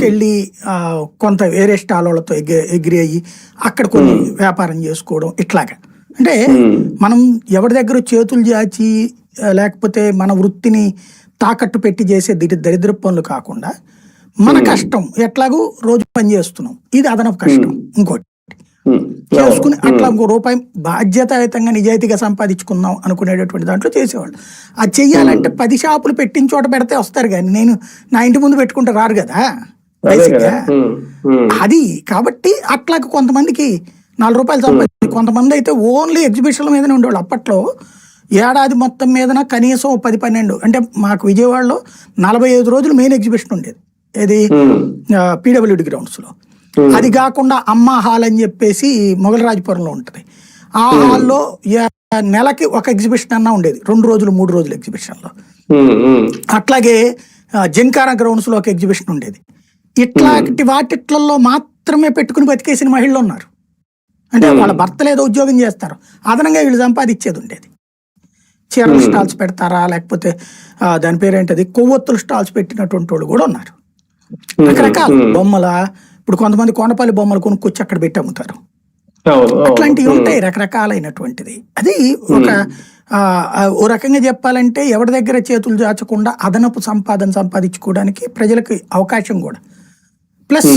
తీసుకెళ్ళి కొంత వేరే స్టాల్ వాళ్ళతో ఎగ్రి అయ్యి అక్కడ కొన్ని వ్యాపారం చేసుకోవడం ఇట్లాగా. అంటే మనం ఎవరి దగ్గర చేతులు చాచి లేకపోతే మన వృత్తిని తాకట్టు పెట్టి చేసే దరిద్ర పనులు కాకుండా మన కష్టం ఎట్లాగూ రోజు పని చేస్తున్నాం, ఇది అదనపు కష్టం ఇంకోటి చేసుకుని అట్లా ఇంకో రూపాయి బాధ్యతాయుతంగా నిజాయితీగా సంపాదించుకుందాం అనుకునేటటువంటి దాంట్లో చేసేవాళ్ళు. అది చెయ్యాలంటే 10 షాపులు పెట్టిన చోట పెడితే వస్తారు, కానీ నేను నా ఇంటి ముందు పెట్టుకుంటే రారు కదా బేసిక్గా. అది కాబట్టి అట్లాగ కొంతమందికి 4 రూపాయలు సంపాదించి, కొంతమంది అయితే ఓన్లీ ఎగ్జిబిషన్ల మీదనే ఉండేవాళ్ళు. అప్పట్లో ఏడాది మొత్తం మీదన కనీసం 10-12, అంటే మాకు విజయవాడలో 45 రోజులు మెయిన్ ఎగ్జిబిషన్ ఉండేది, ఏది పీడబ్ల్యూడి గ్రౌండ్స్లో. అది కాకుండా అమ్మ హాల్ అని చెప్పేసి మొగలరాజపురంలో ఉంటుంది. ఆ హాల్లో నెలకి ఒక ఎగ్జిబిషన్ అన్నా ఉండేది, 2 రోజులు 3 రోజులు ఎగ్జిబిషన్లో. అట్లాగే జంకారా గ్రౌండ్స్లో ఒక ఎగ్జిబిషన్ ఉండేది. ఇట్లాంటి వాటిట్లలో మాత్రమే పెట్టుకుని బతికేసిన మహిళలు ఉన్నారు. అంటే వాళ్ళ భర్తలు ఏదో ఉద్యోగం చేస్తారు, అదనంగా వీళ్ళు సంపాదించేది ఉండేది. చీరల స్టాల్స్ పెడతారా, లేకపోతే దాని పేరేంటది కొవ్వొత్తుల స్టాల్స్ పెట్టినటువంటి వాళ్ళు కూడా ఉన్నారు. రకరకాల బొమ్మల, ఇప్పుడు కొంతమంది కొండపల్లి బొమ్మలు కొనుక్కొచ్చి అక్కడ పెట్టి అమ్ముతారు. అట్లాంటివి ఉంటాయి రకరకాలైనటువంటిది. అది ఓ రకంగా చెప్పాలంటే ఎవరి దగ్గర చేతులు చాచకుండా అదనపు సంపాదించుకోవడానికి ప్రజలకు అవకాశం కూడా. ప్లస్